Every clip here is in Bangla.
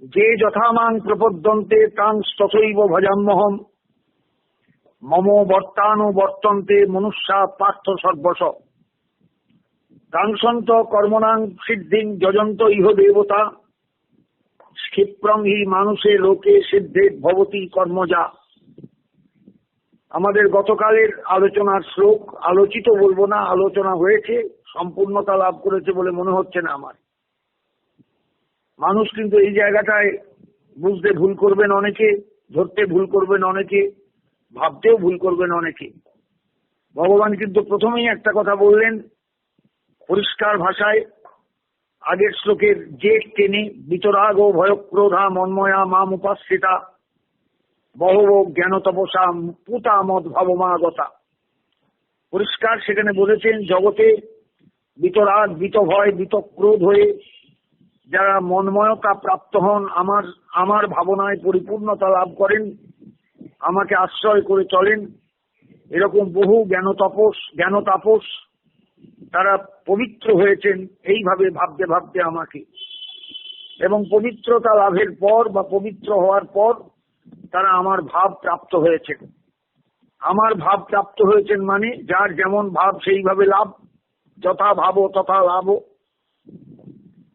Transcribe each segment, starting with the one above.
যে যথামাং প্রপদ্যন্তে তাং তথৈব ভজাম্যহম মম বর্তানুবর্তন্তে মনুষ্যা পার্থ সর্বশ কাংসন্ত কর্মণাং সিদ্ধিং যজন্ত ইহ দেবতা ক্ষিপ্রং হি মানুষে লোকে সিদ্ধে ভবতি কর্মজা। আমাদের গতকালের আলোচনার শ্লোক আলোচিত বলবো না, আলোচনা হয়েছে, সম্পূর্ণতা লাভ করেছে বলে মনে হচ্ছে না আমার। মানুষ কিন্তু এই জায়গাটায় বুঝতে ভুল করবেন অনেকে, ধরতে ভুল করবেন অনেকে, ভাবতেও ভুল করবেন অনেকে। ভগবান কিন্তু প্রথমেই একটা কথা বললেন পরিষ্কার ভাষায়, আগের শ্লোকের যে টেনে বিতরাগ ও ভয়ক্রোধা মন্ময়া মাম উপাশ্রিতা বহব জ্ঞান তপসা পুতা মদ ভাবমাগতা। পরিষ্কার সেখানে বলেছেন জগতে বিতরাগ বিতভয় বিতক্রোধ হয়ে যারা মন্ময়তা প্রাপ্ত হন, আমার ভাবনায় পরিপূর্ণতা লাভ করেন, আমাকে আশ্রয় করে চলেন, এরকম বহু জ্ঞান তাপস তারা পবিত্র হয়েছেন এইভাবে ভাবতে ভাবতে আমাকে। এবং পবিত্রতা লাভের পর বা পবিত্র হওয়ার পর তারা আমার ভাব প্রাপ্ত হয়েছেন। আমার ভাব প্রাপ্ত হয়েছেন মানে যার যেমন ভাব সেইভাবে লাভ। যথা ভাব তথা লাভ,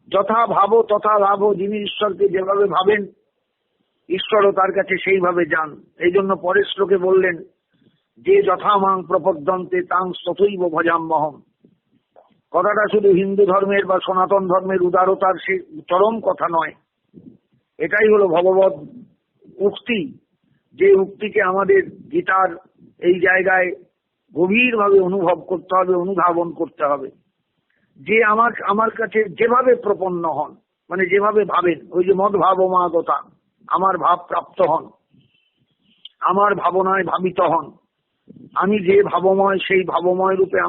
যথা ভাব তথা লাভ। যিনি ঈশ্বরকে যেভাবে ভাবেন ঈশ্বরও তার কাছে সেইভাবে যান। এই জন্য পরের শ্লোকে বললেন যে যথামাং প্রপদ্যন্তে তাং তথৈব ভজাম্যহম। কথাটা শুধু হিন্দু ধর্মের বা সনাতন ধর্মের উদারতার সে চরম কথা নয়, এটাই হলো ভগবত উক্তি, যে উক্তিকে আমাদের গীতার এই জায়গায় গভীরভাবে অনুভব করতে হবে, অনুধাবন করতে হবে। যে আমার কাছে যেভাবে প্রপন্ন হন, মানে যেভাবে ভাবেন, ওই যে মদ ভাবমাগতা, আমার ভাব প্রাপ্ত হন, আমার ভাবনায় ভাবিত হন, আমি যে ভাবময় সেই ভাবময় রূপে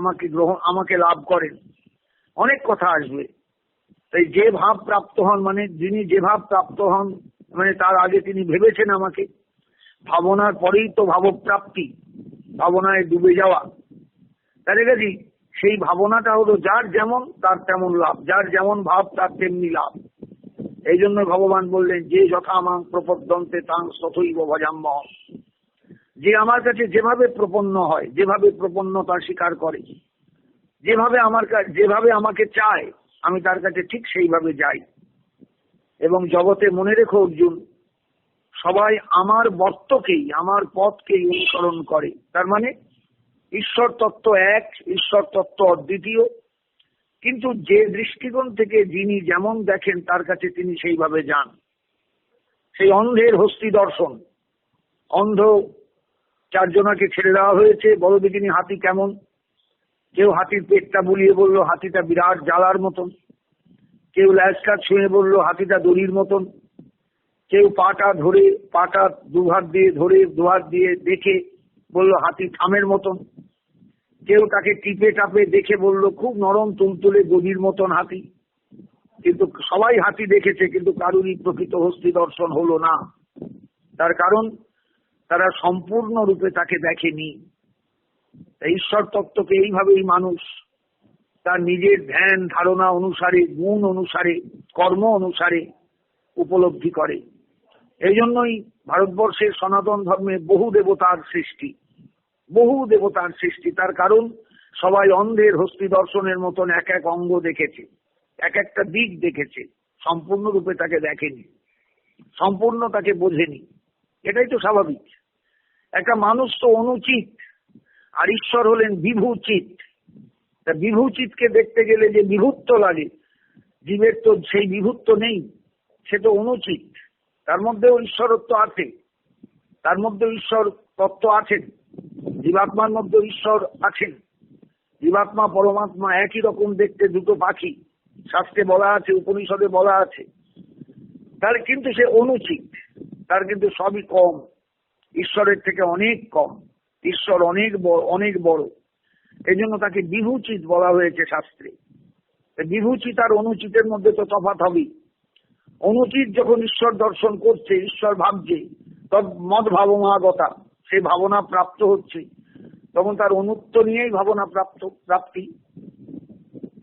আমাকে লাভ করেন। অনেক কথা আসবে। তাই যে ভাব প্রাপ্ত হন মানে যিনি যে ভাব প্রাপ্ত হন মানে তার আগে তিনি ভেবেছেন আমাকে। ভাবনার পরেই তো ভাবপ্রাপ্তি, ভাবনায় ডুবে যাওয়া। তাহলে গেছি সেই ভাবনাটা হলো যার যেমন তার তেমন লাভ, যার যেমন ভাব তার তেমনি লাভ। এই জন্য ভগবান বললেন যে যথামাং প্রপদ্যন্তে তাং তথৈব ভজাম্যহম। যে আমার কাছে যেভাবে প্রপন্ন হয়, যেভাবে প্রপন্নতা স্বীকার করে, যেভাবে আমাকে চায়, আমি তার কাছে ঠিক সেইভাবে যাই। এবং জগতে মনে রেখো অর্জুন, সবাই আমার বর্তকেই, আমার পথকেই অনুসরণ করে। তার মানে ঈশ্বর তত্ত্ব এক, ঈশ্বর তত্ত্ব অদ্বিতীয়, কিন্তু যে দৃষ্টিকোণ থেকে যিনি যেমন দেখেন তার কাছে তিনি সেইভাবে যান। সেই অন্ধের হস্তি দর্শন। অন্ধ চারজনাকে ছেড়ে দেওয়া হয়েছে, বলো দেখিনি হাতি কেমন। কেউ হাতির পেটটা বুলিয়ে বলল হাতিটা বিরাট জ্বালার মতন, কেউ ল্যাজটা ছুঁয়ে বলল হাতিটা দড়ির মতন, কেউ পাটা দুহাত দিয়ে দেখে বলল হাতি থামের মতন, কেউ তাকে টিপে টাপে দেখে বলল খুব নরম তুলতুলে গদির মতন হাতি। কিন্তু সবাই হাতি দেখেছে, কিন্তু কারুরই প্রকৃত হস্তি দর্শন হলো না। তার কারণ তারা সম্পূর্ণ রূপে তাকে দেখেনি। ঈশ্বর তত্ত্বকে এইভাবেই মানুষ তার নিজের ধ্যান ধারণা অনুসারে, গুণ অনুসারে, কর্ম অনুসারে উপলব্ধি করে। এই জন্যই ভারতবর্ষের সনাতন ধর্মে বহু দেবতার সৃষ্টি। তার কারণ সবাই অন্ধের হস্তি দর্শনের মতন এক এক অঙ্গ দেখেছে, এক একটা দিক দেখেছে, সম্পূর্ণরূপে তাকে দেখেনি, সম্পূর্ণ তাকে বোঝেনি। এটাই তো স্বাভাবিক। একটা মানুষ তো অনুচিত, আর ঈশ্বর হলেন বিভূচিত। তা বিভূচিতকে দেখতে গেলে যে বিভূত্ব লাগে, জীবের তো সেই বিভূত্ব নেই, সে তো অনুচিত। তার মধ্যেও ঈশ্বরত্ব আছে, তার মধ্যে ঈশ্বর তত্ত্ব আছেন, জীবাত্মার মধ্যে ঈশ্বর আছেন। জীবাত্মা পরমাত্মা একই রকম দেখতে, দুটো পাখি, শাস্ত্রে বলা আছে, উপনিষদে বলা আছে। তার কিন্তু সে অনুচিত, তার কিন্তু সবই কম, ঈশ্বরের থেকে অনেক কম। ঈশ্বর অনেক বড়। এই জন্য তাকে বিভূচিত বলা হয়েছে শাস্ত্রে। বিভূচিত আর অনুচিতের মধ্যে তো তফাৎ হবেই। অনুচিত যখন ঈশ্বর দর্শন করছে, ঈশ্বর ভাবছে, তব মদ ভাবমাগতা, সেই ভাবনা প্রাপ্ত হচ্ছে, তখন তার অনুত্ব নিয়েই ভাবনা প্রাপ্তি।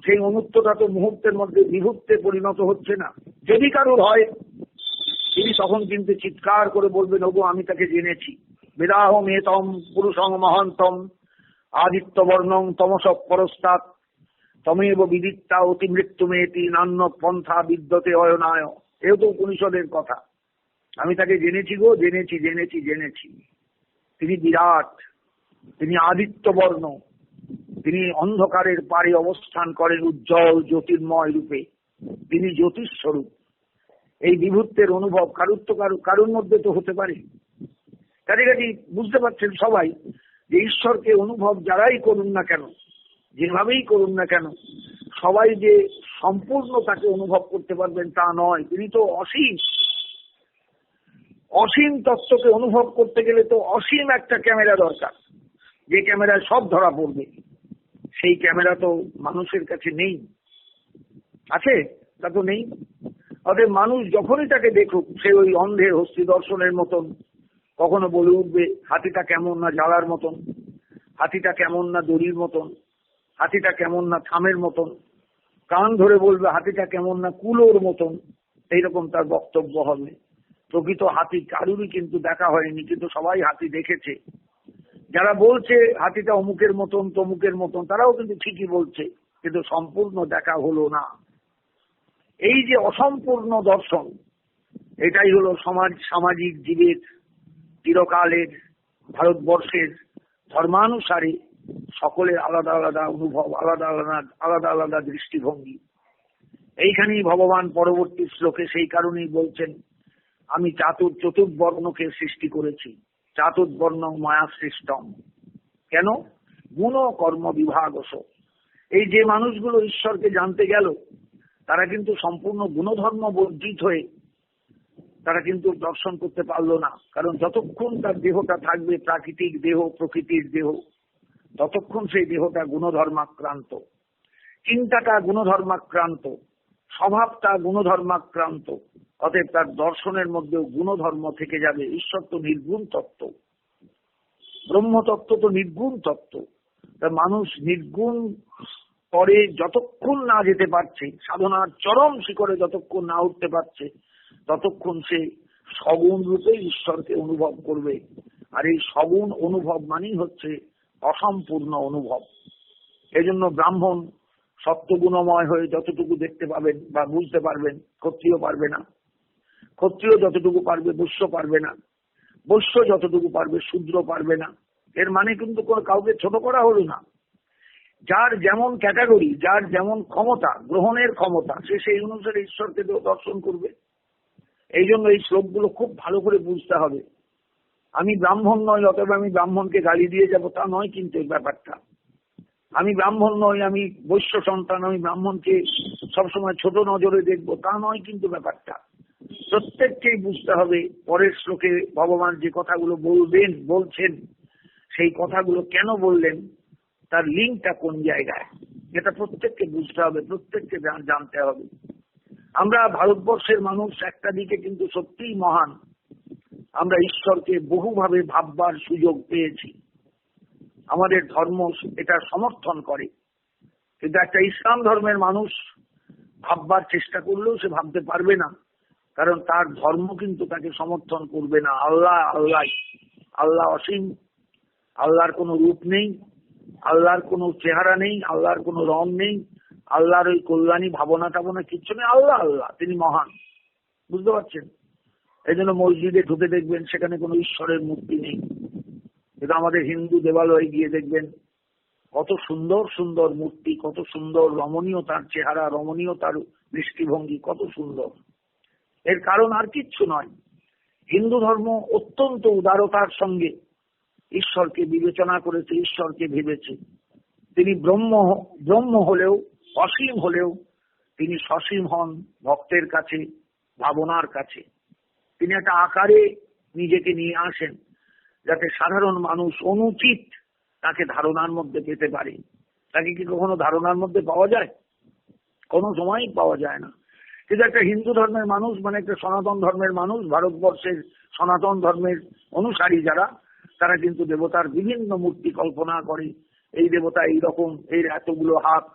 সেই অনুত্বটা তো মুহূর্তের মধ্যে বিভূত্বে পরিণত হচ্ছে না। যদি কারোর হয় তিনি তখন কিন্তু চিৎকার করে বলবেন, ওগো আমি তাকে জেনেছি। বেদাহম এতম পুরুষং মহন্তম আদিত্যবর্ণং তমস পরস্তাৎ তমেব বিদিত্তা অতি মৃত্যুমেতি নান্য পন্থা বিদ্যতে অয়নায়। এও তো উপনিষদের কথা। আমি তাকে জেনেছি গো, জেনেছি জেনেছি জেনেছি। তিনি বিরাট, তিনি আদিত্যবর্ণ, তিনি অন্ধকারের পারে অবস্থান করেন উজ্জ্বল জ্যোতির্ময় রূপে, তিনি জ্যোতিস্বরূপ। এই বিভূতের অনুভব কারুর মধ্যে তো হতে পারে। কাছাকাছি বুঝতে পারছেন সবাই যে ঈশ্বরকে অনুভব যারাই করুন না কেন, যেভাবেই করুন না কেন, সবাই যে সম্পূর্ণ তাকে অনুভব করতে পারবেন তা নয়। তিনি তো অসীম। অসীম তত্ত্বকে অনুভব করতে গেলে তো অসীম একটা ক্যামেরা দরকার, যে ক্যামেরায় সব ধরা পড়বে। সেই ক্যামেরা তো মানুষের কাছে নেই। আছে? তা তো নেই। অতএব মানুষ যখনই তাকে দেখুক, সে ওই অন্ধের হস্তি দর্শনের মতন কখনো বলে উঠবে হাতিটা কেমন না জ্বালার মতন, হাতিটা কেমন না দড়ির মতন, হাতিটা কেমন না থামের মতন, কান ধরে বলবে হাতিটা কেমন না কুলোর মতন। এইরকম তার বক্তব্য হবে। প্রকৃত হাতি কারুরই কিন্তু দেখা হয়নি, কিন্তু সবাই হাতি দেখেছে। যারা বলছে হাতিটা অমুকের মতন তমুকের মতন, তারাও কিন্তু ঠিকই বলছে, কিন্তু সম্পূর্ণ দেখা হলো না। এই যে অসম্পূর্ণ দর্শন, এটাই হলো সামাজিক জীবের চিরকালের ভারতবর্ষের ধর্মানুসারে সকলের আলাদা আলাদা অনুভব, আলাদা আলাদা দৃষ্টিভঙ্গি। এইখানেই ভগবান পরবর্তী শ্লোকে সেই কারণেই বলছেন, আমি চতুর্বর্ণকে সৃষ্টি করেছি, চাতুর্বর্ণ মায়া সৃষ্টম। কেন? গুণ কর্ম বিভাগস। এই যে মানুষগুলো ঈশ্বরকে জানতে গেল, তারা কিন্তু সম্পূর্ণ গুণধর্ম বর্জিত হয়ে তারা কিন্তু দর্শন করতে পারলো না। কারণ যতক্ষণ তার দেহটা থাকবে প্রাকৃতিক দেহ, প্রকৃতির দেহ, ততক্ষণ সেই দেহটা গুণধর্মাক্রান্ত, চিন্তাটা গুণধর্মাক্রান্ত, স্বভাবটা গুণধর্মাক্রান্ত। অতএব তার দর্শনের মধ্যেও গুণধর্ম থেকে যাবে। ঈশ্বর তো নির্গুণ তত্ত্ব, ব্রহ্মতত্ত্ব তো নির্গুণ তত্ত্ব। তা মানুষ নির্গুণ পরে যতক্ষণ না যেতে পারছে, সাধনার চরম শিখরে যতক্ষণ না উঠতে পারছে, ততক্ষণ সে সগুণ রূপে ঈশ্বরকে অনুভব করবে। আর এই সগুণ অনুভব মানেই হচ্ছে অসম্পূর্ণ অনুভব। এজন্য ব্রাহ্মণ সত্যগুণময় হয়ে যতটুকু দেখতে পাবেন বা বুঝতে পারবেন, ক্ষত্রিয় পারবে না। ক্ষত্রিয় যতটুকু পারবে বৈশ্য পারবে না। বৈশ্য যতটুকু পারবে শূদ্র পারবে না। এর মানে কিন্তু কাউকে ছোট করা হলো না। যার যেমন ক্যাটাগরি, যার যেমন ক্ষমতা, গ্রহণের ক্ষমতা, সে সেই অনুসারে ঈশ্বরকে দর্শন করবে। এই জন্য এই শ্লোকগুলো খুব ভালো করে বুঝতে হবে। আমি ব্রাহ্মণ নই, অতএব আমি ব্রাহ্মণকে গালি দিয়ে যাব, তা নয় কিন্তু এই ব্যাপারটা। আমি ব্রাহ্মণ নই, আমি বৈশ্য সন্তান, আমি ব্রাহ্মণকে সবসময় ছোট নজরে দেখবো, তা নয় কিন্তু ব্যাপারটা। প্রত্যেককেই বুঝতে হবে পরের শ্লোকে ভগবান যে কথাগুলো বলছেন, সেই কথাগুলো কেন বললেন, তার লিঙ্কটা কোন জায়গায়, এটা প্রত্যেককে বুঝতে হবে, প্রত্যেককে জানতে হবে। আমরা ভারতবর্ষের মানুষ একটা দিকে কিন্তু সত্যিই মহান। আমরা ঈশ্বরকে বহুভাবে ভাববার সুযোগ পেয়েছি, আমাদের ধর্ম এটা সমর্থন করে। কিন্তু একটা ইসলাম ধর্মের মানুষ ভাববার চেষ্টা করলেও সে ভাবতে পারবে না, কারণ তার ধর্ম কিন্তু তাকে সমর্থন করবে না। আল্লাহ আল্লাহ, আল্লাহ অসীম, আল্লাহর কোনো রূপ নেই, আল্লাহর কোনো চেহারা নেই, আল্লাহর কোনো রং নেই, আল্লাহর ওই কল্যাণী ভাবনা টাবনা কিচ্ছু নেই। আল্লাহ আল্লাহ, তিনি মহান। বুঝতে পারছেন? এই জন্য মসজিদে ঢুকে দেখবেন সেখানে কোনো ঈশ্বরের মূর্তি নেই। কিন্তু আমাদের হিন্দু দেবালয়ে গিয়ে দেখবেন কত সুন্দর সুন্দর মূর্তি, কত সুন্দর রমণীয় তার চেহারা, রমণীয় তার দৃষ্টিভঙ্গি, কত সুন্দর। এর কারণ আর কিচ্ছু নয়, হিন্দু ধর্ম অত্যন্ত উদারতার সঙ্গে ঈশ্বরকে বিবেচনা করেছে, ঈশ্বরকে ভেবেছে। তিনি ব্রহ্ম হলেও, অসীম হলেও তিনি সসীম হন ভক্তের কাছে, ভাবনার কাছে। তিনি একটা আকারে নিজেকে নিয়ে আসেন, যাতে সাধারণ মানুষ অনুচিত তাকে ধারণার মধ্যে পেতে পারে। তাকে কি কখনো ধারণার মধ্যে পাওয়া যায়? কোনো সময়ই পাওয়া যায় না। কিন্তু একটা হিন্দু ধর্মের মানুষ, মানে একটা সনাতন ধর্মের মানুষ, ভারতবর্ষের সনাতন ধর্মের অনুসারী যারা, তারা কিন্তু দেবতার বিভিন্ন মূর্তি কল্পনা করে। এই দেবতা এইরকম, এর এতগুলো হাত,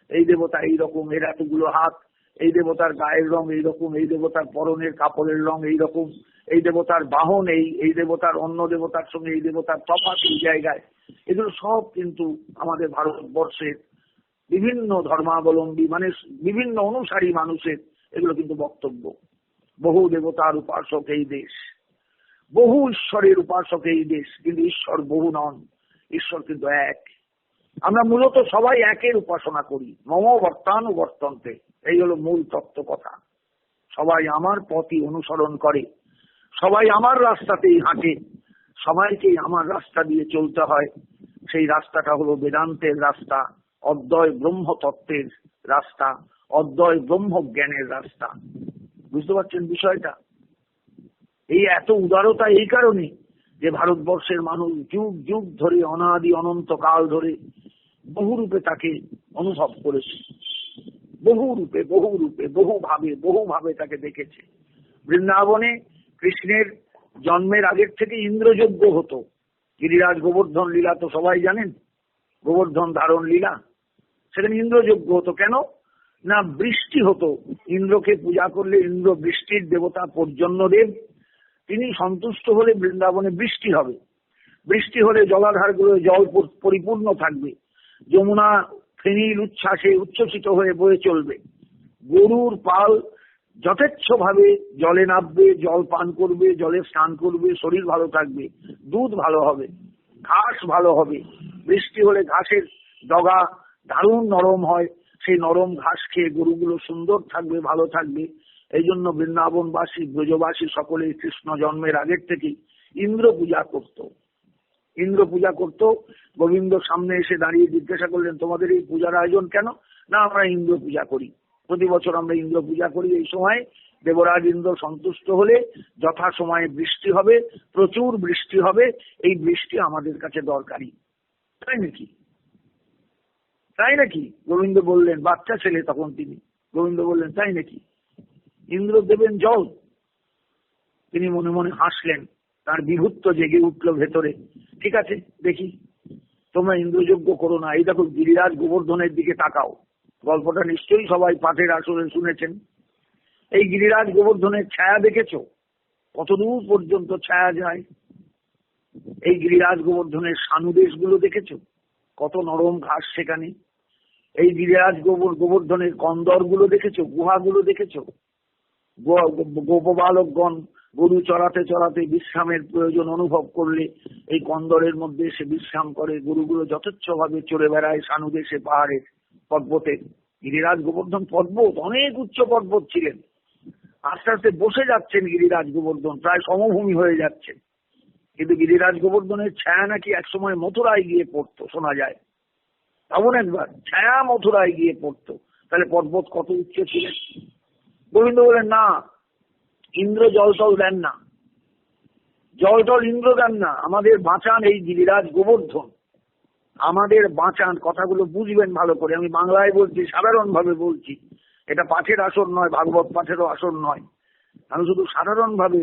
এই দেবতা এইরকম, এর এতগুলো হাত, এই দেবতার গায়ের রং এইরকম, এই দেবতার পরনের কাপড়ের রং এইরকম, এই দেবতার বাহন এই দেবতার অন্য দেবতার সঙ্গে এই দেবতার তফাৎ এই জায়গায়, এগুলো সব কিন্তু আমাদের ভারতবর্ষের বিভিন্ন ধর্মাবলম্বী মানে বিভিন্ন অনুসারী মানুষের এগুলো কিন্তু বক্তব্য। বহু দেবতার উপাসক এই দেশ, বহু ঈশ্বরের উপাসক এই দেশ, কিন্তু ঈশ্বর বহু নন, ঈশ্বর কিন্তু এক। আমরা মূলত সবাই একের উপাসনা করি, মম বর্তানুবর্তন্তে, এই হলো মূল তত্ত্ব কথা। সবাই আমার পথই অনুসরণ করে, সবাই আমার রাস্তাতেই হাঁটে, সবাইকেই আমার রাস্তা দিয়ে চলতে হয়। সেই রাস্তাটা হলো বেদান্তের রাস্তা, অদ্বয় ব্রহ্ম তত্ত্বের রাস্তা, অদ্বয় ব্রহ্ম জ্ঞানের রাস্তা। বুঝতে পারছেন বিষয়টা? এই এত উদারতা এই কারণে যে ভারতবর্ষের মানুষ যুগ যুগ ধরে, অনাদি অনন্ত কাল ধরে বহুরূপে তাকে অনুভব করেছে, বহুরূপে বহুরূপে বহুভাবে তাকে দেখেছে। বৃন্দাবনে কৃষ্ণের জন্মের আগের থেকে ইন্দ্রযজ্ঞ হতো। গিরিরাজ গোবর্ধন লীলা তো সবাই জানেন, গোবর্ধন ধারণ লীলা, সেখানে ইন্দ্রযজ্ঞ হতো। কেন না? বৃষ্টি হতো। ইন্দ্রকে পূজা করলে ইন্দ্র বৃষ্টির দেবতা, পর্জন্যদেব, তিনি সন্তুষ্ট হলে বৃন্দাবনে বৃষ্টি হবে। বৃষ্টি হলে জলাধারগুলো জল পরিপূর্ণ থাকবে, যমুনা ফেনীর উচ্ছ্বাসে উচ্ছ্বসিত হয়ে বয়ে চলবে, গরুর পাল যথেচ্ছভাবে জলে নামবে, জল পান করবে, জলে স্নান করবে, শরীর ভালো থাকবে, দুধ ভালো হবে, ঘাস ভালো হবে। বৃষ্টি হলে ঘাসের ডগা দারুণ নরম হয়, সেই নরম ঘাস খেয়ে গরুগুলো সুন্দর থাকবে, ভালো থাকবে। এই জন্য বৃন্দাবনবাসী ব্রজবাসী সকলে কৃষ্ণ জন্মের আগের থেকেই ইন্দ্র পূজা করত। ইন্দ্র পূজা করত। গোবিন্দ সামনে এসে দাঁড়িয়ে জিজ্ঞাসা করলেন, তোমাদের এই পূজার আয়োজন কেন? না, আমরা ইন্দ্র পূজা করি, প্রতি বছর আমরা ইন্দ্র পূজা করি। এই সময় দেবরাজ ইন্দ্র সন্তুষ্ট হলে যথা সময়ে বৃষ্টি হবে, প্রচুর বৃষ্টি হবে, এই বৃষ্টি আমাদের কাছে দরকারি। তাই নাকি? তাই নাকি? গোবিন্দ বললেন, বাচ্চা ছেলে তখন তিনি, গোবিন্দ বললেন তাই নাকি, ইন্দ্র দেবেন জল? তিনি মনে মনে হাসলেন, তার বিভূত্ব জেগে উঠলো ভেতরে। ঠিক আছে, দেখি, তোমরা ইন্দ্রযজ্ঞ করো না। এই দেখো গিরিরাজ গোবর্ধনের দিকে তাকাও, গল্পটা নিশ্চয়ই সবাই পাঠের আসরে শুনেছেন। এই গিরিরাজ গোবর্ধনের ছায়া দেখেছো? কতদূর পর্যন্ত ছায়া যায়? এই গিরিরাজ গোবর্ধনের সানুদেশ গুলো দেখেছো? কত নরম ঘাস সেখানে। এই গিরিরাজ গোবর্ধনের কন্দর গুলো দেখেছো? গুহাগুলো দেখেছো? গোপবালকগণ গরু চড়াতে চড়াতে বিশ্রামের প্রয়োজন অনুভব করলে এই কন্দরের মধ্যে এসে বিশ্রাম করে। গরুগুলো যথেচ্ছভাবে চড়ে বেড়ায় সানুদেশে, পাহাড়ের, পর্বতে। গিরিরাজ গোবর্ধন পর্বত, অনেক উচ্চ পর্বত ছিলেন। আস্তে আস্তে বসে যাচ্ছেন গিরিরাজ গোবর্ধন, প্রায় সমভূমি হয়ে যাচ্ছে। কিন্তু গিরিরাজ গোবর্ধনের ছায়া নাকি একসময় মথুরায় গিয়ে পড়তো, শোনা যায়। এমন একবার ছায়া মথুরায় গিয়ে পড়তো। তাহলে পর্বত কত উচ্চ ছিলেন? গোবিন্দ বলেন, না, ইন্দ্র জল টল দেন না, জল টল ইন্দ্র দেন না, আমাদের বাঁচান এই গিরিরাজ গোবর্ধন, আমাদের বাঁচান। কথাগুলো বুঝবেন ভালো করে, আমি বাংলায় বলছি, সাধারণ ভাবে বলছি, এটা পাঠের আসর নয়, ভাগবত পাঠেরও আসর নয়। আমি শুধু সাধারণ ভাবে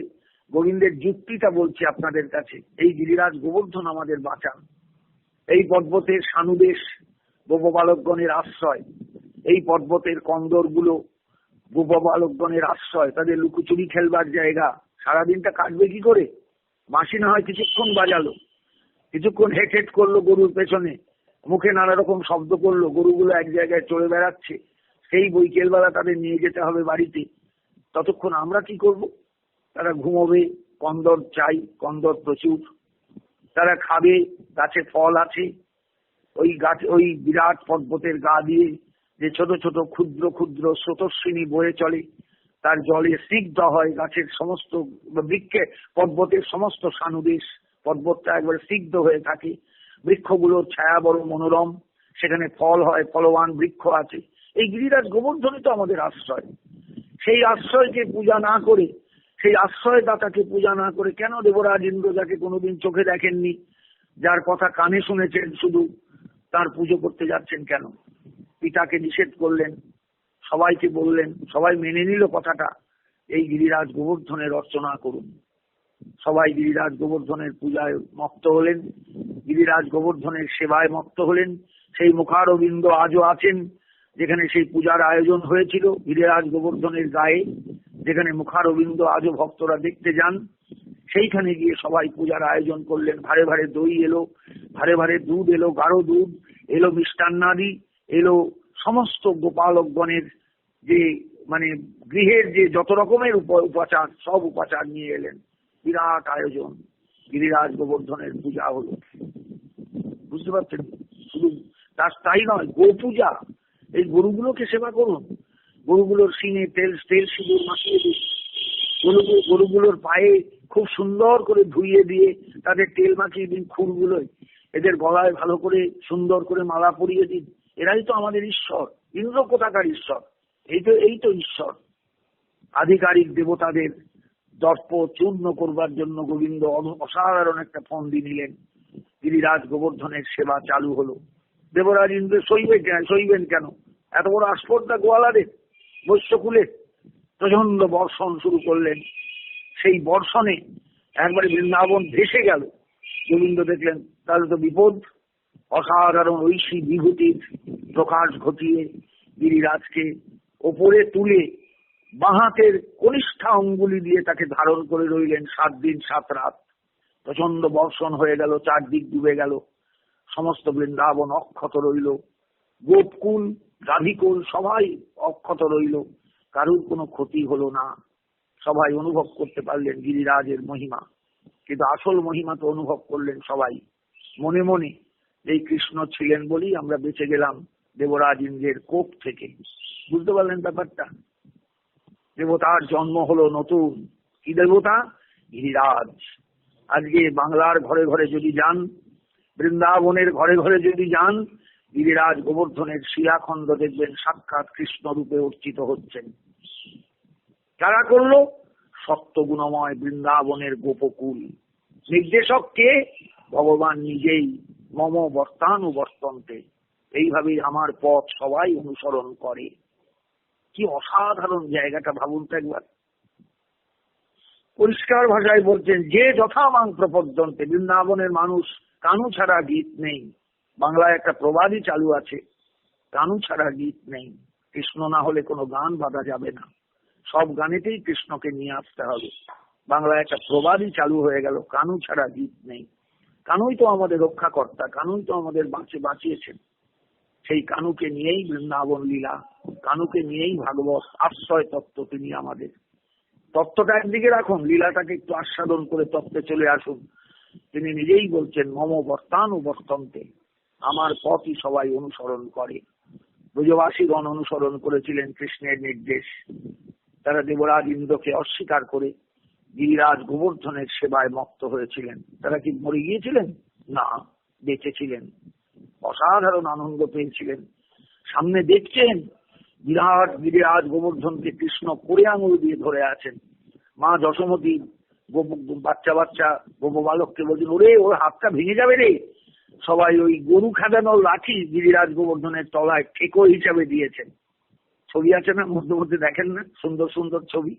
গোবিন্দের যুক্তিটা বলছি আপনাদের কাছে। এই গিরিরাজ গোবর্ধন আমাদের বাঁচান। এই পর্বতের সানুদেশ গোপবালকগণের আশ্রয়, এই পর্বতের কন্দরগুলো গোপবালকগণের আশ্রয়, তাদের লুকোচুরি খেলবার জায়গা। সারাদিনটা কাটবে কি করে? বাঁশি না হয় কিছুক্ষণ বাজালো, কিছুক্ষণ হেট হেট করলো গরুর পেছনে, মুখে নানা রকম শব্দ করলো, গরুগুলো এক জায়গায় চড়ে বেড়াচ্ছে, সেই বৈকেল বেলা তাদের নিয়ে যেতে হবে বাড়িতে। ততক্ষণ আমরা কি করব? তারা ঘুমোবে, কন্দর চাই, কন্দর প্রচুর, তারা খাবে, গাছে ফল আছে। ওই গাছ, ওই বিরাট পর্বতের গা দিয়ে যে ছোট ছোট ক্ষুদ্র ক্ষুদ্র স্রোতস্বিনী বয়ে চলে, তার জলে স্নিগ্ধ হয় গাছের সমস্ত বৃক্ষে, পর্বতের সমস্ত সানুদেশ, পর্বতটা একবারে স্নিগ্ধ হয়ে থাকে। বৃক্ষগুলোর ছায়া বড় মনোরম, সেখানে ফল হয়, ফলবান বৃক্ষ আছে। এই গিরিরাজ গোবর্ধনই তো আমাদের আশ্রয়। সেই আশ্রয়কে পূজা না করে, সেই আশ্রয়দাতাকে পূজা না করে কেন দেবরাজ ইন্দ্র, যাকে কোনোদিন চোখে দেখেননি, যার কথা কানে শুনেছেন শুধু, তার পুজো করতে যাচ্ছেন কেন? পিতাকে নিষেধ করলেন, সবাইকে বললেন, সবাই মেনে নিল কথাটা, এই গিরিরাজ গোবর্ধনের অর্চনা করুন। সবাই গিরিরাজ গোবর্ধনের পূজায় মত্ত হলেন, গিরিরাজ গোবর্ধনের সেবায় মত্ত হলেন। সেই মুখারবিন্দ আজও আছেন, যেখানে সেই পূজার আয়োজন হয়েছিল গিরিরাজ গোবর্ধনের গায়ে, যেখানে মুখারবিন্দ আজও ভক্তরা দেখতে যান, সেইখানে গিয়ে সবাই পূজার আয়োজন করলেন। ভারে ভারে দই এলো, ভারে ভারে দুধ এলো, গাঢ় দুধ এলো, মিষ্টান্নাদি এলো, সমস্ত গোপালকগণের যে মানে গৃহের যে যত রকমের উপাচার, সব উপাচার নিয়ে এলেন। বিরাট আয়োজন, গিরিরাজ গোবর্ধনের পূজা হলো। বুঝতে পারছেন? শুধু তাই নয়, গো পূজা। এই গরুগুলোকে সেবা করুন, গরুগুলোর শিঙে তেল সিঁদুর মাখিয়ে দিন, গরুগুলোর পায়ে খুব সুন্দর করে ধুইয়ে দিয়ে তাদের তেল মাখিয়ে দিন, খুরগুলোয় এদের গলায় ভালো করে সুন্দর করে মালা পরিয়ে দিন। এরাই তো আমাদের ঈশ্বর, ইন্দ্র কোথাকার ঈশ্বর, এই তো ঈশ্বর। আধিকারিক দেবতাদের দর্প চূর্ণ করবার জন্য গোবিন্দ অসাধারণ একটা ফন্দি নিলেন। গিরিরাজ গোবর্ধনের সেবা চালু হলো। দেবরাজ ইন্দ্র সইবেন কেন? এত বড় আস্পর্ধা গোয়ালাদের বৈশ্যকুলে। প্রচন্ড বর্ষণ শুরু করলেন। সেই বর্ষণে একবারে বৃন্দাবন ভেসে গেল। গোবিন্দ দেখলেন তাহলে তো বিপদ। অসাধারণ ঐশী বিভূতির প্রকাশ ঘটিয়ে গিরিরাজকে ওপরে তুলে বাঁ হাতের কনিষ্ঠা অঙ্গুলি দিয়ে তাকে ধারণ করে রইলেন 7 দিন 7 রাত। প্রচন্ড বর্ষণ হয়ে গেল, চারদিক ডুবে গেল, সমস্ত বৃন্দাবন অক্ষত রইল, গোপকুল রাধিকুল সবাই অক্ষত রইল, কারুর কোনো ক্ষতি হলো না। সবাই অনুভব করতে পারলেন গিরিরাজের মহিমা। কিন্তু আসল মহিমা তো অনুভব করলেন সবাই মনে মনে। এই কৃষ্ণ ছিলেন বলেই আমরা বেঁচে গেলাম দেবরাজ ইন্দ্রের কোপ থেকে। বুঝতে পারলেন ব্যাপারটা? দেবতার জন্ম হলো নতুন। কি দেবতা? গিরিরাজ। আজকে বাংলার ঘরে ঘরে যদি যান, বৃন্দাবনের ঘরে ঘরে যদি যান, গিরিরাজ গোবর্ধনের শিলাখণ্ড দেখবেন সাক্ষাৎ কৃষ্ণ রূপে অর্চিত হচ্ছেন। কারা করলো? সত্যগুণময় বৃন্দাবনের গোপকুল। নির্দেশক কে? ভগবান নিজেই। মম বর্তানুবর্তন্তে। এইভাবেই আমার পথ সবাই অনুসরণ করে। কি অসাধারণ জায়গাটা ভাবুন তো একবার। পরিষ্কার ভাষায় বলছেন, যে যথামাং প্রপদ্যন্তে। বৃন্দাবনের মানুষ কানু ছাড়া গীত নেই। বাংলায় একটা প্রবাদই চালু আছে, কানু ছাড়া গীত নেই। কৃষ্ণ না হলে কোনো গান বাঁধা যাবে না, সব গানেতেই কৃষ্ণকে নিয়ে আসতে হবে। বাংলায় একটা প্রবাদই চালু হয়ে গেল, কানু ছাড়া গীত নেই। কানুই তো আমাদের রক্ষাকর্তা, কানুই তো আমাদের বাঁচিয়েছেন। সেই কানুকে নিয়েই বৃন্দাবন লীলা, কানুকে নিয়েই ভাগবত আশ্রয় তত্ত্ব। তিনি আমাদের তত্ত্বটা একদিকে রাখুন, লীলাটাকে একটু আস্বাদন করে তত্ত্বে চলে আসুন। তিনি নিজেই বলছেন, মম বর্তানুবর্তন্তে। আমার পথই সবাই অনুসরণ করে। ব্রজবাসীগণ অনুসরণ করেছিলেন কৃষ্ণের নির্দেশ। তারা দেবরাজ ইন্দ্রকে অস্বীকার করে গিরিরাজ গোবর্ধনের সেবায় মত্ত হয়েছিলেন। তারা কি মরে গিয়েছিলেন? না, বেঁচেছিলেন, অসাধারণ আনন্দ পেয়েছিলেন। সামনে দেখছেন বিরাট গিরিরাজ গোবর্ধনকে কৃষ্ণ করে আঙুল দিয়ে ধরে আছেন। মা যশোমতী বাচ্চা গোপবালককে বলছেন, ওরে ওর হাতটা ভেঙে যাবে রে। সবাই ওই গরু খাদানো লাঠি গিরিরাজ গোবর্ধনের তলায় ঠেকো হিসাবে দিয়েছেন। ছবি আছে না, মধ্যে মধ্যে দেখেন না, সুন্দর সুন্দর ছবি।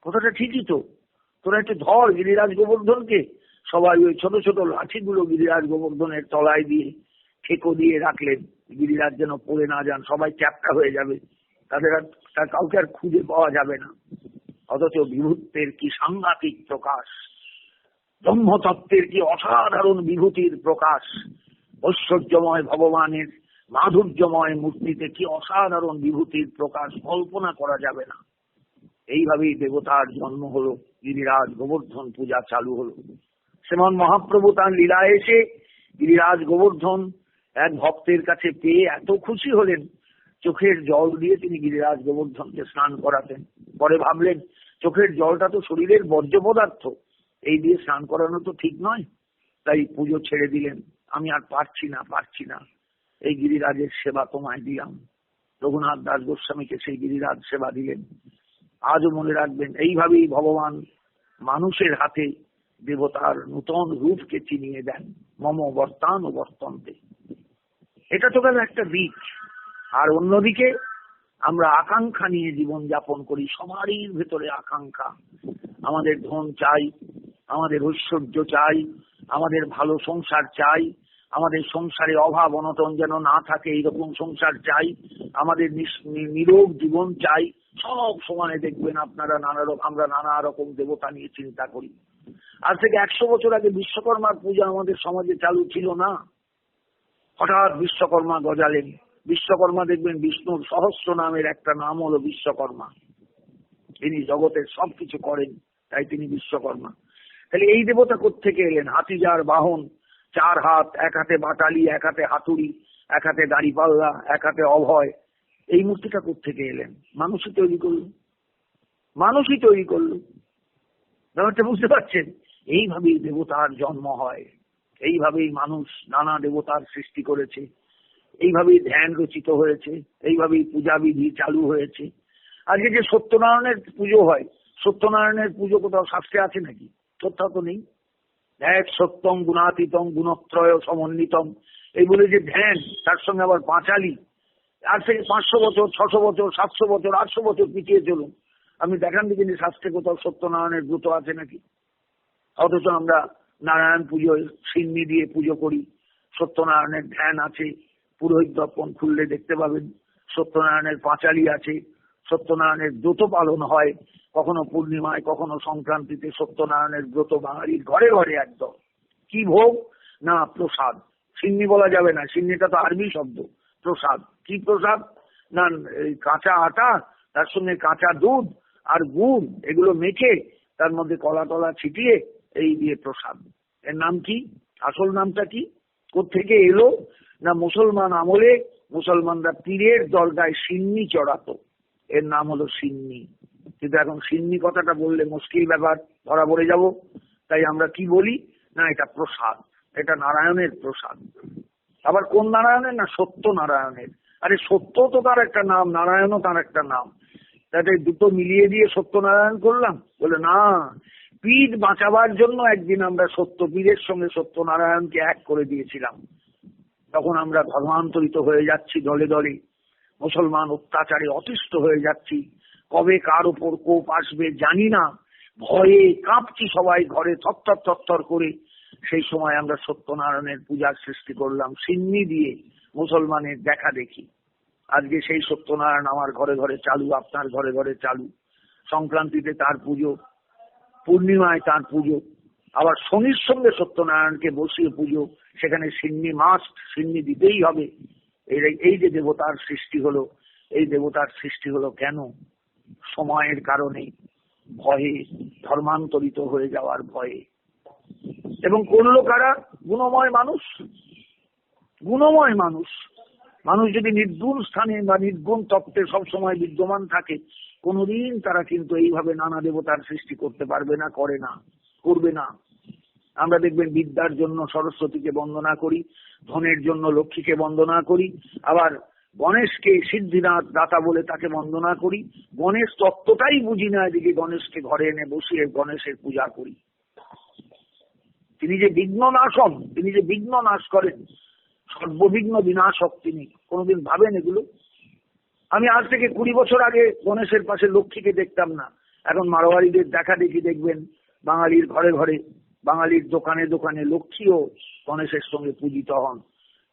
কথাটা ঠিকই তো, তোরা একটু ধর গিরিরাজ গোবর্ধনকে। সবাই ওই ছোট ছোট লাঠিগুলো গিরিরাজ গোবর্ধনের তলায় দিয়ে ঠেকো দিয়ে রাখলেন, গিরিরাজ যেন পড়ে না যান, সবাই চ্যাপ্টা হয়ে যাবে, তার কাউকে আর খুঁজে পাওয়া যাবে না। অথচ বিভূতের কি সাংঘাতিক প্রকাশ, ব্রহ্মতত্ত্বের কি অসাধারণ বিভূতির প্রকাশ, ঐশ্বর্যময় ভগবানের মাধুর্যময় মূর্তিতে কি অসাধারণ বিভূতির প্রকাশ, কল্পনা করা যাবে না। এইভাবেই দেবতার জন্ম হলো, গিরিরাজ গোবর্ধন পূজা চালু হলো। শ্রীমন মহাপ্রভু তার লীলায় এসে গিরিরাজ গোবর্ধন এক ভক্তের কাছে পেয়ে এত খুশি হলেন, চোখের জল দিয়ে তিনি গিরিরাজ গোবর্ধনকে স্নান করাতেন। পরে ভাবলেন, চোখের জলটা তো শরীরের বর্জ্য পদার্থ, এই দিয়ে স্নান করানো তো ঠিক নয়। তাই পুজো ছেড়ে দিলেন। আমি আর পারছি না, এই গিরিরাজের সেবা তোমায় দিলাম। রঘুনাথ দাস গোস্বামীকে সেই গিরিরাজ সেবা দিলেন। আজও মনে রাখবেন, এইভাবেই ভগবান মানুষের হাতে দেবতার নূতন রূপকে চিনিয়ে দেন। মম বর্তানুবর্তন্তে। এটা তো গেল একটা দিক। আর অন্যদিকে আমরা আকাঙ্ক্ষা নিয়ে জীবন যাপন করি। সবারই ভেতরে আকাঙ্ক্ষা, আমাদের ধন চাই, আমাদের ঐশ্বর্য চাই, আমাদের ভালো সংসার চাই, আমাদের সংসারে অভাব অনটন যেন না থাকে, এইরকম সংসার চাই। আমাদের নিরোগ জীবন চাই। সব সময় দেখবেন আপনারা আমরা নানা রকম দেবতা নিয়ে চিন্তা করি। আজ থেকে 100 বছর আগে বিশ্বকর্মার পূজা আমাদের সমাজে চালু ছিল না। হঠাৎ বিশ্বকর্মা গজালেন। বিশ্বকর্মা দেখবেন বিষ্ণুর সহস্র নামের একটা নাম হলো বিশ্বকর্মা। তিনি জগতের সবকিছু করেন, তাই তিনি বিশ্বকর্মা। তাহলে এই দেবতা কোত্থেকে এলেন? হাতি যার বাহন, 4 হাত, এক হাতে বাটালি, এক হাতে হাতুড়ি, এক হাতে দাড়িপাল্লা, এক হাতে অভয়। এই মূর্তিটা কোত্থেকে এলেন? মানুষই তৈরি করল। মানুষই তৈরি করল। ব্যাপারটা বুঝতে পারছেন? এইভাবেই দেবতার জন্ম হয়। এইভাবেই মানুষ নানা দেবতার সৃষ্টি করেছে। এইভাবেই ধ্যান রচিত হয়েছে। এইভাবেই পূজাবিধি চালু হয়েছে। আজকে যে সত্যনারায়ণের পুজো হয়, সত্যনারায়ণের পুজো কোথাও শাস্ত্রে আছে নাকি? কোথাও তো নেই। এক সত্যম গুণাতীতম গুণত্রয় সমন্বিতম, এই বলে যে ধ্যান, তার সঙ্গে আবার পাঁচালি। আজ থেকে 500 বছর, 600 বছর, 700 বছর, 800 বছর পিছিয়ে চলুন, আপনি দেখান দেখিনি শাস্ত্রে কোথাও সত্যনারায়ণের ব্রত আছে নাকি? অথচ আমরা নারায়ণ পুজোয় সিন্নি দিয়ে পুজো করি। সত্যনারায়ণের ধ্যান আছে, পুরোহিত দর্পণ খুললে দেখতে পাবেন। সত্যনারায়ণের পাঁচালি আছে, সত্যনারায়ণের ব্রত পালন হয়, কখনো পূর্ণিমায়, কখনো সংক্রান্তিতে। সত্যনারায়ণের ব্রত বাঙালির ঘরে ঘরে একদম। কি ভোগ? না প্রসাদ। সিন্নি বলা যাবে না, সিন্নিটা তো আরবি শব্দ। প্রসাদ। কি প্রসাদ? না কাঁচা আটা, তার সঙ্গে কাঁচা দুধ আর গুড়, এগুলো মেখে তার মধ্যে কলা টলা ছিটিয়ে এই দিয়ে প্রসাদ। এর নাম কি? আসল নামটা কি? কোত্থেকে এলো? না মুসলমান আমলে মুসলমানরা পীরের দরগায় সিন্নি চড়াতো, এর নাম হলো সিন্নি। কিন্তু এখন সিন্নি কথাটা বললে মুশকিল ব্যাপার, ধরা পড়ে যাব। তাই আমরা কি বলি? না এটা প্রসাদ, এটা নারায়ণের প্রসাদ। আবার কোন নারায়ণের? না সত্য নারায়ণের। আরে সত্য তো তার একটা নাম, নারায়ণও তার একটা নাম। তাতে দুটো মিলিয়ে দিয়ে সত্যনারায়ণ করলাম? বলে না, পীর বাঁচাবার জন্য একদিন আমরা সত্য পীরের সঙ্গে সত্যনারায়ণকে এক করে দিয়েছিলাম। তখন আমরা ধর্মান্তরিত হয়ে যাচ্ছি দলে দলে, মুসলমান অত্যাচারে অতিষ্ঠ হয়ে যাচ্ছি। কবে কার উপর কোপ আসবে জানি না, ভয়ে কাঁপছি সবাই ঘরে থরথর থরথর করে। সেই সময় আমরা সত্যনারায়ণের পূজার সৃষ্টি করলাম সিন্নি দিয়ে, মুসলমানের দেখা দেখি। আজকে সেই সত্যনারায়ণ আমার ঘরে ঘরে চালু, আপনার ঘরে ঘরে চালু। সংক্রান্তিতে তার পুজো, পূর্ণিমায় তার পুজো, আবার শনির সঙ্গে সত্যনারায়ণকে বসিয়ে পুজো। সেখানে সিন্নি মাস্ট, সিন্নি দিতেই হবে। এই যে দেবতার সৃষ্টি হলো, এই দেবতার সৃষ্টি হলো কেন? সময়ের কারণে, ভয়ে, ধর্মান্তরিত হয়ে যাওয়ার ভয়ে। এবং করলো কারা? গুণময় মানুষ। গুণময় মানুষ। মানুষ যদি নির্গুণ স্থানে বা নির্গুণ তত্ত্বে সবসময় বিদ্যমান থাকে, কোনোদিন তারা কিন্তু এইভাবে নানা দেবতার সৃষ্টি করতে পারবে না, করে না, করবে না। আমরা দেখবেন বিদ্যার জন্য সরস্বতীকে বন্দনা করি, ধনের জন্য লক্ষ্মীকে বন্দনা করি, আবার গণেশকে সিদ্ধিনাথ দাতা বলে তাকে বন্দনা করি। গণেশ তত্ত্বটাই বুঝি না, এদিকে গণেশকে ঘরে এনে বসিয়ে গণেশের পূজা করি। তিনি যে বিঘ্ন নাশক, তিনি যে বিঘ্ন নাশ করেন, সর্ববিঘ্ন বিনাশক তিনি। কোনোদিন ভাবেন এগুলো? আমি আজ থেকে 20 বছর আগে গণেশের পাশে লক্ষ্মীকে দেখতাম না। এখন মারোয়ারিদের দেখা দেখি দেখবেন বাঙালির ঘরে ঘরে, বাঙালির দোকানে দোকানে লক্ষ্মীও গণেশের সঙ্গে পূজিত হন।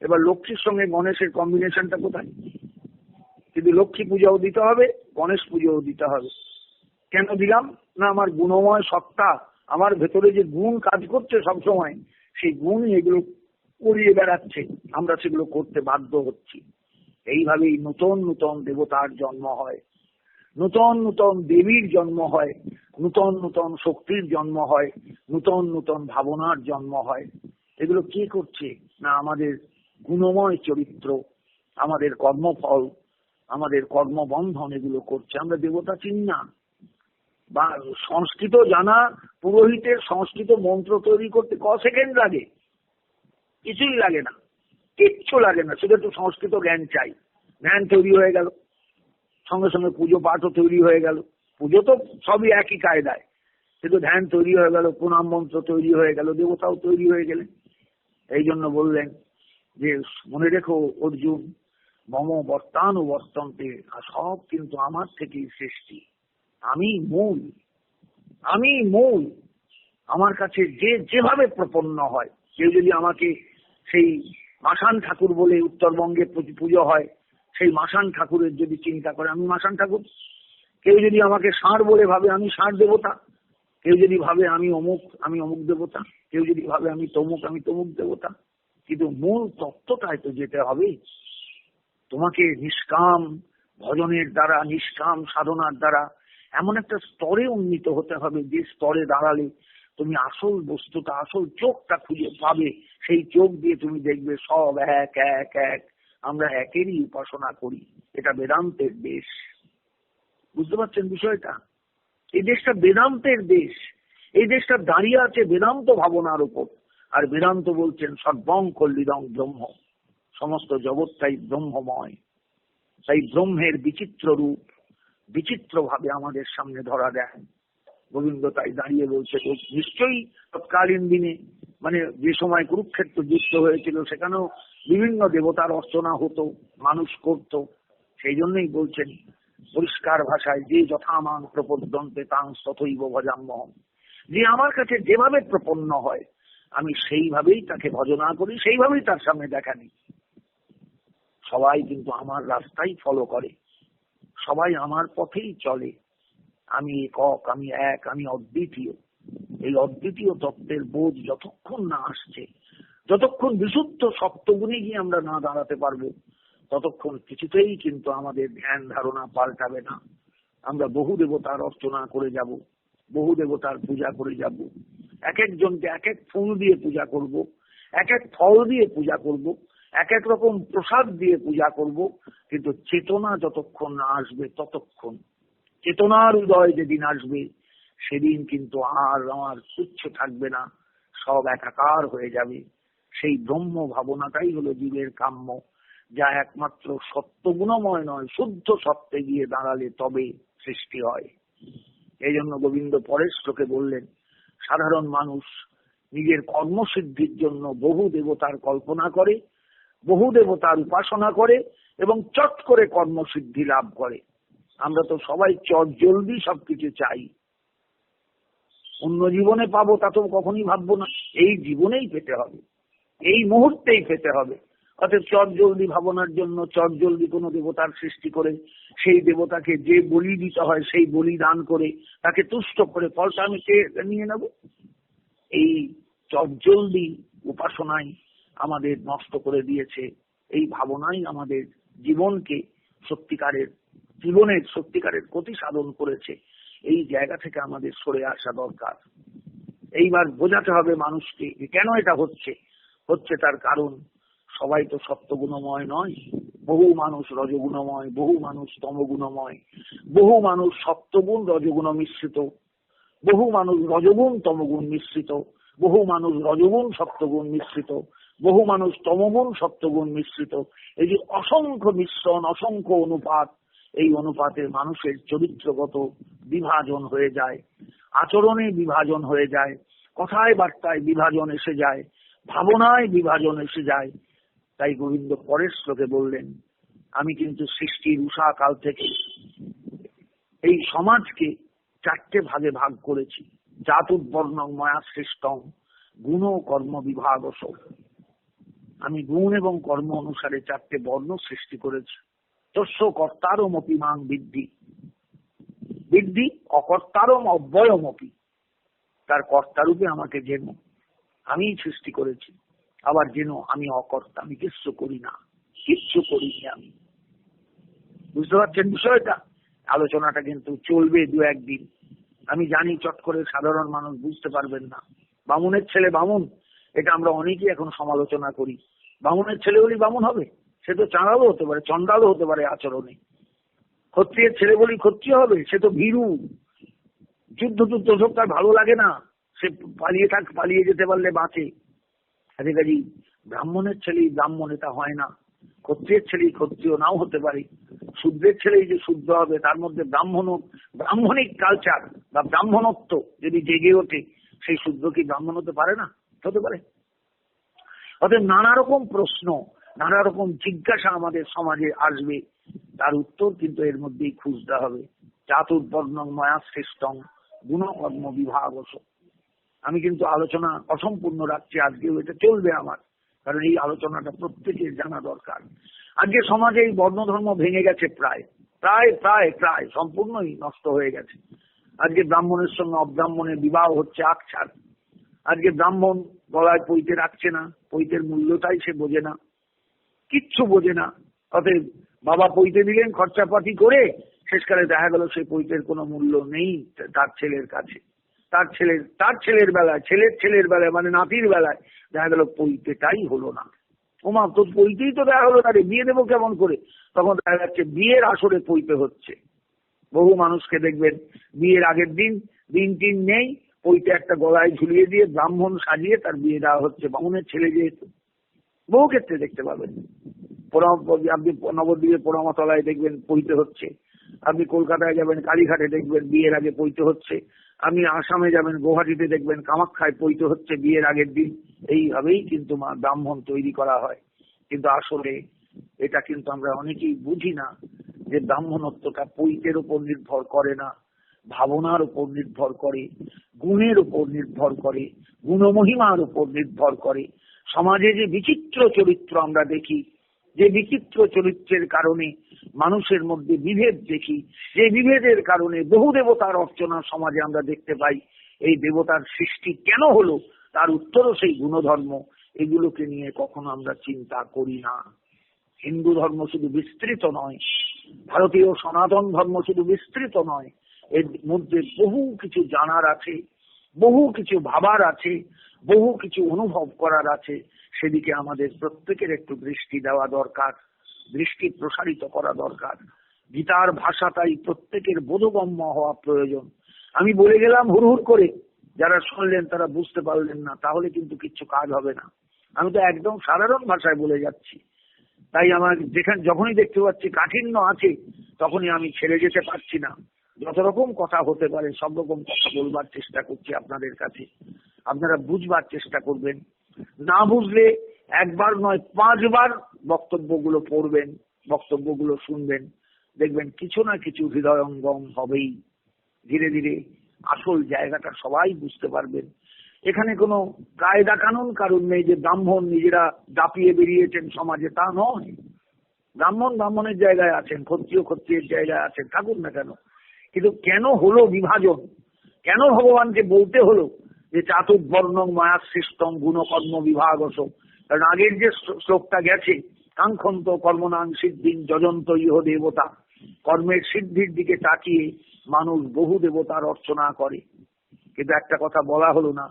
এবার লক্ষ্মীর সঙ্গে গণেশের কম্বিনেশনটা কোথায়? কিন্তু লক্ষ্মী পূজাও দিতে হবে, গণেশ পুজোও দিতে হবে। কেন দিলাম? না আমার গুণময় সত্তা, আমার ভেতরে যে গুণ কাজ করছে সবসময়, সেই গুণই এগুলো করিয়ে বেড়াচ্ছে, আমরা সেগুলো করতে বাধ্য হচ্ছি। এইভাবেই নূতন নূতন দেবতার জন্ম হয়, নূতন নূতন দেবীর জন্ম হয়, নূতন নূতন শক্তির জন্ম হয়, নূতন নূতন ভাবনার জন্ম হয়। এগুলো কে করছে? না আমাদের গুণময় চরিত্র, আমাদের কর্মফল, আমাদের কর্মবন্ধন এগুলো করছে। আমরা দেবতা চিনি না। বা সংস্কৃত জানা পুরোহিতের সংস্কৃত মন্ত্র তৈরি করতে ক সেকেন্ড লাগে? কিছুই লাগে না, কিচ্ছু লাগে না, শুধু একটু সংস্কৃত জ্ঞান চাই। জ্ঞান তৈরি হয়ে গেল, সঙ্গে সঙ্গে পুজো পাঠও তৈরি হয়ে গেল। পুজো তো সবই একই কায়দায়, কিন্তু ধ্যান তৈরি হয়ে গেল, প্রণাম মন্ত্র তৈরি হয়ে গেল, দেবতাও তৈরি হয়ে গেলেন। এই জন্য বললেন যে মনে রেখো অর্জুন, মম বর্তানুবর্তন্তে, সব কিন্তু আমার থেকেই সৃষ্টি। আমি মূল, আমি মূল। আমার কাছে যে যেভাবে প্রপন্ন হয়, কেউ যদি আমাকে সেই মাসান ঠাকুর বলে উত্তরবঙ্গে পুজো হয়, সেই মাসান ঠাকুরের যদি চিন্তা করে আমি মাসান ঠাকুর, কেউ যদি আমাকে ষাঁড় বলে ভাবে আমি ষাঁড় দেবতা, কেউ যদি ভাবে আমি অমুক দেবতা, কেউ যদি ভাবে আমি তমুক দেবতা, কিন্তু মূল তত্ত্বটায় তো যেতে হবে। তোমাকে নিষ্কাম ভজনের দ্বারা, নিষ্কাম সাধনার দ্বারা এমন একটা স্তরে উন্নীত হতে হবে যে স্তরে দাঁড়ালে তুমি আসল বস্তুটা, আসল চোখটা খুঁজে পাবে। সেই চোখ দিয়ে তুমি দেখবে সব এক এক এক, আমরা একেরই উপাসনা করি। এটা বেদান্তের দেশ। বুঝতে পারছেন বিষয়টা? এই দেশটা বেদান্তের দেশ। এই দেশটা দাঁড়িয়ে আছে বেদান্ত ভাবনার উপর। আর বেদান্ত বলছেন সর্বং কল্লিদং ব্রহ্ম, সমস্ত জগৎটাই ব্রহ্মময়। তাই ব্রহ্মের বিচিত্র রূপ বিচিত্র ভাবে আমাদের সামনে ধরা দেন গোবিন্দ। তাই দাঁড়িয়ে বলছে, নিশ্চয়ই তৎকালীন দিনে মানে যে সময় কুরুক্ষেত্র যুদ্ধ হয়েছিল সেখানেও বিভিন্ন দেবতার অর্চনা হতো, মানুষ করত। সেই জন্যই বলছেন পরিষ্কার ভাষায়, যে যথামাং প্রপদ্যন্তে তাং তথৈব ভজাম্যহম, যে আমার কাছে যেভাবে প্রপন্ন হয় আমি সেইভাবেই তাকে ভজনা করি, সেইভাবেই তার সামনে দেখা দিই। সবাই কিন্তু আমার রাস্তাই ফলো করে, সবাই আমার পথেই চলে। আমি একক, আমি এক, আমি অদ্বিতীয়। এই অদ্বিতীয় তত্ত্বের বোধ যতক্ষণ না আসছে, যতক্ষণ বিশুদ্ধ সপ্তগুণে গিয়ে আমরা না দাঁড়াতে পারবো, ততক্ষণ কিছুতেই কিন্তু আমাদের ধ্যান ধারণা পাল্টাবে না। আমরা বহু দেবতার অর্চনা করে যাব, বহু দেবতার পূজা করে যাব, এক একজনকে এক এক ফুল দিয়ে পূজা করব, এক এক ফল দিয়ে পূজা করব, এক এক রকম প্রসাদ দিয়ে পূজা করব, কিন্তু চেতনা যতক্ষণ না আসবে ততক্ষণ, চেতনার উদয় যেদিন আসবে সেদিন কিন্তু আর আমার তুচ্ছ থাকবে না, সব একাকার হয়ে যাবে। সেই ব্রহ্ম ভাবনাটাই হলো জীবের কাম্য, যা একমাত্র সত্যগুণময় নয়, শুদ্ধ সত্যে গিয়ে দাঁড়ালে তবে সৃষ্টি হয়। এই জন্য গোবিন্দ পরের শ্লোকে বললেন, সাধারণ মানুষ নিজের কর্মসিদ্ধির জন্য বহু দেবতার কল্পনা করে, বহু দেবতার উপাসনা করে এবং চট করে কর্মসিদ্ধি লাভ করে। আমরা তো সবাই চট জলদি সবকিছু চাই। অন্য জীবনে পাবো তা তো কখনই ভাববো না, এই জীবনেই পেতে হবে, এই মুহূর্তেই পেতে হবে। অর্থাৎ চট জলদি ভাবনার জন্য চট জলদি কোনো দেবতার সৃষ্টি করে সেই দেবতাকে যে বলি দিতে হয় সেই বলি দান করে তাকে তুষ্ট করে ফলটা আমি নিয়ে নেব, এই চট জলদি উপাসনাই আমাদের নষ্ট করে দিয়েছে। এই ভাবনাই আমাদের জীবনকে সত্যিকারের ক্ষতি সাধন করেছে। এই জায়গা থেকে আমাদের সরে আসা দরকার। এইবার বোঝাতে হবে মানুষকে কেন এটা হচ্ছে। তার কারণ সবাই তো সত্যগুণময় নয়, বহু মানুষ রজগুণময়, বহু মানুষ তমগুণময়, বহু মানুষ সত্যগুণ রজগুণ মিশ্রিত, বহু মানুষ রজগুণ তমগুণ মিশ্রিত, বহু মানুষ রজগুণ সত্যগুণ মিশ্রিত, বহু মানুষ তমগুণ সত্যগুণ মিশ্রিত। এই যে অসংখ্য মিশ্রণ, অসংখ্য অনুপাত, এই অনুপাতে মানুষের চরিত্রগত বিভাজন হয়ে যায়, আচরণে বিভাজন হয়ে যায়, কথায় বার্তায় বিভাজন এসে যায়, ভাবনায় বিভাজন এসে যায়। তাই গোবিন্দ পরের শ্লোকে বললেন, আমি কিন্তু সৃষ্টির উষা কাল থেকে এই সমাজকে চারটে ভাগে ভাগ করেছি। জাতুর্বর্ণং ময়া সৃষ্টং গুণ কর্ম বিভাগস। আমি গুণ এবং কর্ম অনুসারে চারটে বর্ণ সৃষ্টি করেছি। তস্য কর্তারমপি মাং বিদ্ধি, বিদ্ধি অকর্তারম অব্যয়মপি। তার কর্তারূপে আমাকে জেনো, আমি সৃষ্টি করেছি। আবার জেনো আমি অকর্তা, আমি কিচ্ছু করি না, কিচ্ছু করিনি আমি। বুঝতে পারছেন বিষয়টা? আলোচনাটা কিন্তু চলবে দু একদিন। আমি জানি চট করে সাধারণ মানুষ বুঝতে পারবেন না। বামুনের ছেলে বামুন, এটা আমরা অনেকেই এখন সমালোচনা করি। বামুনের ছেলে বলি বামুন হবে? সে তো চাঁদালও হতে পারে, চন্ডালও হতে পারে আচরণে। ক্ষত্রিয়ের ছেলে বলি ক্ষত্রিয় হবে? সে তো ভীরু, যুদ্ধ সব তার ভালো লাগে না, সে পালিয়ে যেতে পারলে বাঁচে। কাজে ব্রাহ্মণের ছেলেই ব্রাহ্মণ এটা হয় না, ক্ষত্রিয়ের ছেলেই ক্ষত্রিয় নাও হতে পারে, শূদ্রের ছেলেই যে শুদ্ধ হবে তার মধ্যে ব্রাহ্মণিক কালচার বা ব্রাহ্মণত্ব যদি জেগে ওঠে, সেই শুদ্ধ কি ব্রাহ্মণ হতে পারে না? হতে পারে। অতএব নানা রকম প্রশ্ন, নানা রকম জিজ্ঞাসা আমাদের সমাজে আসবে, তার উত্তর কিন্তু এর মধ্যেই খুঁজতে হবে। চাতুর্বর্ণং ময়া সৃষ্টং গুণকর্ম বিভাগস। আমি কিন্তু আলোচনা অসম্পূর্ণ রাখছি, আজকেও এটা চলবে আমার, কারণ এই আলোচনাটা প্রত্যেকের জানা দরকার। আজকে সমাজে এই বর্ণ ধর্ম ভেঙে গেছে, প্রায় প্রায় প্রায় প্রায় সম্পূর্ণই নষ্ট হয়ে গেছে। আজকে ব্রাহ্মণের সঙ্গে অব্রাহ্মণের বিবাহ হচ্ছে আকছার। আজকে ব্রাহ্মণ গলায় পৈতে রাখছে না, পৈতের মূল্যটাই সে বোঝে না, কিচ্ছু বোঝে না। অতএব বাবা পৈতে দিলেন খরচাপাতি করে, শেষকালে দেখা গেল সেই পৈতের কোনো মূল্য নেই তার ছেলের কাছে। তার ছেলের বেলায়, ছেলের বেলায় মানে নাতির বেলায় দেখা গেল পৈতেটাই হলো না। ওমা, তোর পৈতেই তো দেখা হলো না রে, বিয়ে দেবো কেমন করে? তখন দেখা যাচ্ছে বিয়ের আসরে পৈতে হচ্ছে। বহু মানুষকে দেখবেন বিয়ের আগের দিন টিন নেই, পৈতে একটা গলায় ঝুলিয়ে দিয়ে ব্রাহ্মণ সাজিয়ে তার বিয়ে দেওয়া হচ্ছে, বামুনের ছেলে যেহেতু। বহু ক্ষেত্রে দেখতে পাবেন। আপনি নবদ্বীপে পোড়ামাতলায় দেখবেন পৈতে হচ্ছে, আপনি কলকাতায় যাবেন কালীঘাটে দেখবেন বিয়ের আগে পৈতে হচ্ছে, আপনি আসামে যাবেন গৌহাটিতে দেখবেন কামাখ্যায় পৈতে হচ্ছে বিয়ের আগের দিন। এইভাবেই কিন্তু ব্রাহ্মণ তৈরি করা হয়। কিন্তু আসলে এটা কিন্তু আমরা অনেকেই বুঝি না যে ব্রাহ্মণত্বটা পৈতের উপর নির্ভর করে না, ভাবনার উপর নির্ভর করে, গুণের উপর নির্ভর করে, গুণমহিমার উপর নির্ভর করে। সমাজে যে বিচিত্র চরিত্র আমরা দেখি, যে বিচিত্র চরিত্রের কারণে মানুষের মধ্যে বিভেদ দেখি, যে বিভেদের কারণে বহু দেবতার অর্চনা সমাজে আমরা দেখতে পাই, এই দেবতার সৃষ্টি কেন হলো তার উত্তরও সেই গুণধর্ম। এগুলোকে নিয়ে কখনো আমরা চিন্তা করি না। হিন্দু ধর্ম শুধু বিস্তৃত নয়, ভারতীয় সনাতন ধর্ম শুধু বিস্তৃত নয়, এর মধ্যে বহু কিছু জানার আছে, বহু কিছু ভাবার আছে, বহু কিছু অনুভব করার আছে। সেদিকে আমাদের প্রত্যেকের একটু দৃষ্টি দেওয়া দরকার, দৃষ্টি প্রসারিত করা দরকার। গীতার ভাষাটাই প্রত্যেকের বোধগম্য হওয়া প্রয়োজন। আমি বলে গেলাম হুড়হুড় করে, যারা শুনলেন তারা বুঝতে পারলেন না, তাহলে কিন্তু কিচ্ছু কাজ হবে না। আমি তো একদম সাধারণ ভাষায় বলে যাচ্ছি। তাই আমার যখনই দেখতে পাচ্ছি কাঠিন্য আছে, তখনই আমি ছেড়ে যেতে পারছি না। যত রকম কথা হতে পারে সব রকম কথা বলবার চেষ্টা করছি আপনাদের কাছে। আপনারা বুঝবার চেষ্টা করবেন, না বুঝলে একবার নয় 5 বার বক্তব্যগুলো পড়বেন, বক্তব্যগুলো শুনবেন, দেখবেন কিছু না কিছু হৃদয়ঙ্গম হবেই। ধীরে ধীরে আসল জায়গাটা সবাই বুঝতে পারবেন। এখানে কোনো কায়দা কানুন কারণ নেই যে ব্রাহ্মণ নিজেরা দাপিয়ে বেরিয়েছেন সমাজে, তা নয়। ব্রাহ্মণের জায়গায় আছেন, ক্ষত্রিয়ের জায়গায় আছেন, থাকুন না কেন। কিন্তু কেন হলো বিভাজন? কেন ভগবানকে বলতে হলো যে চাতুর্বর্ণং মায়া সৃষ্টং গুণকর্ম বিভাগস? কারণ আগের যে শ্লোকটা গেছে, কাঙ্ক্ষন্ত কর্মনাং সিদ্ধিং যজন্ত ইহ দেবতা, কর্মের সিদ্ধির দিকে তাকিয়ে মানুষ বহু দেবতার অর্চনা করে। কিন্তু একটা কথা বলা হলো না,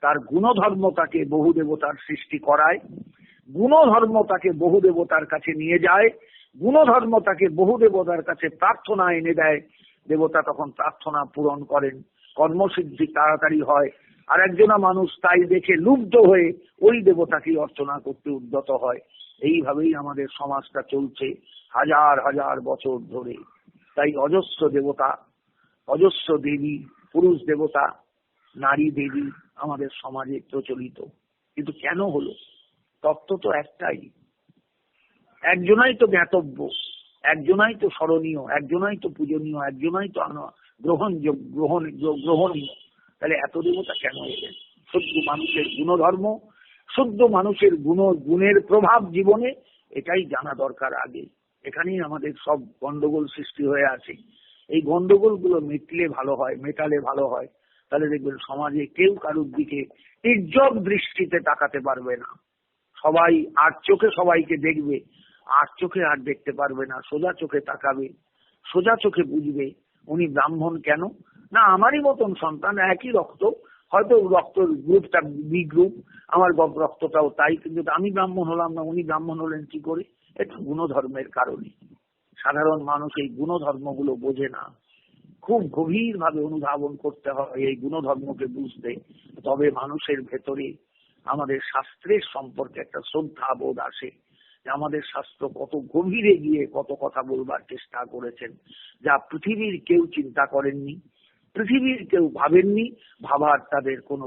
তার গুণধর্ম তাকে বহু দেবতার সৃষ্টি করায়, গুণধর্ম তাকে বহু দেবতার কাছে নিয়ে যায়, গুণধর্ম তাকে বহু দেবতার কাছে প্রার্থনা এনে দেয়। দেবতা তখন প্রার্থনা পূরণ করেন, কর্মসিদ্ধি তাড়াতাড়ি হয়। আর একজনা মানুষ তাই দেখে লুব্ধ হয়ে ওই দেবতাকে অর্চনা করতে উদ্যত হয়। এইভাবেই আমাদের সমাজটা চলছে হাজার হাজার বছর ধরে। তাই অজস্র দেবতা, অজস্র দেবী, পুরুষ দেবতা, নারী দেবী আমাদের সমাজে প্রচলিত। কিন্তু কেন হলো? তত্ত্ব তো একটাই, একজনাই তো জ্ঞাতব্য, একজনাই তো স্মরণীয়, একজনাই তো পূজনীয়, একজনাই তো গ্রহণীয়। তাহলে এত দেবতা কেন এলেন? শুদ্ধ মানুষের গুণধর্ম, শুদ্ধ মানুষের গুণের প্রভাব জীবনে, এটাই জানা দরকার আগে। এখানেই আমাদের সব গন্ডগোল সৃষ্টি হয়ে আছে। এই গন্ডগোলগুলো মেটালে ভালো হয়। তাহলে দেখবেন সমাজে কেউ কারুর দিকে নির্জব দৃষ্টিতে তাকাতে পারবে না। সবাই আর চোখে সবাইকে দেখবে, আর চোখে আর দেখতে পারবে না, সোজা চোখে তাকাবে, সোজা চোখে বুঝবে উনি ব্রাহ্মণ কেন না, আমারই মতন সন্তান, একই রক্ত, হয়তো রক্ত গ্রুপটা বি গ্রুপ, আমার রক্তটাও তাই, কিন্তু আমি ব্রাহ্মণ হলাম না, উনি ব্রাহ্মণ হলেন কি করে? এটা গুণধর্মের কারণে। সাধারণ মানুষ এই গুণধর্মগুলো বোঝে না। খুব গভীর ভাবে অনুধাবন করতে হয় এই গুণধর্মকে বুঝতে, তবে মানুষের ভেতরে আমাদের শাস্ত্রের সম্পর্কে একটা শ্রদ্ধা বোধ আসে, যে আমাদের শাস্ত্র কত গভীরে গিয়ে কত কথা বলবার চেষ্টা করেছেন, যা পৃথিবীর কেউ চিন্তা করেননি, পৃথিবীর কেউ ভাবেননি, ভাবার তাদের কোনো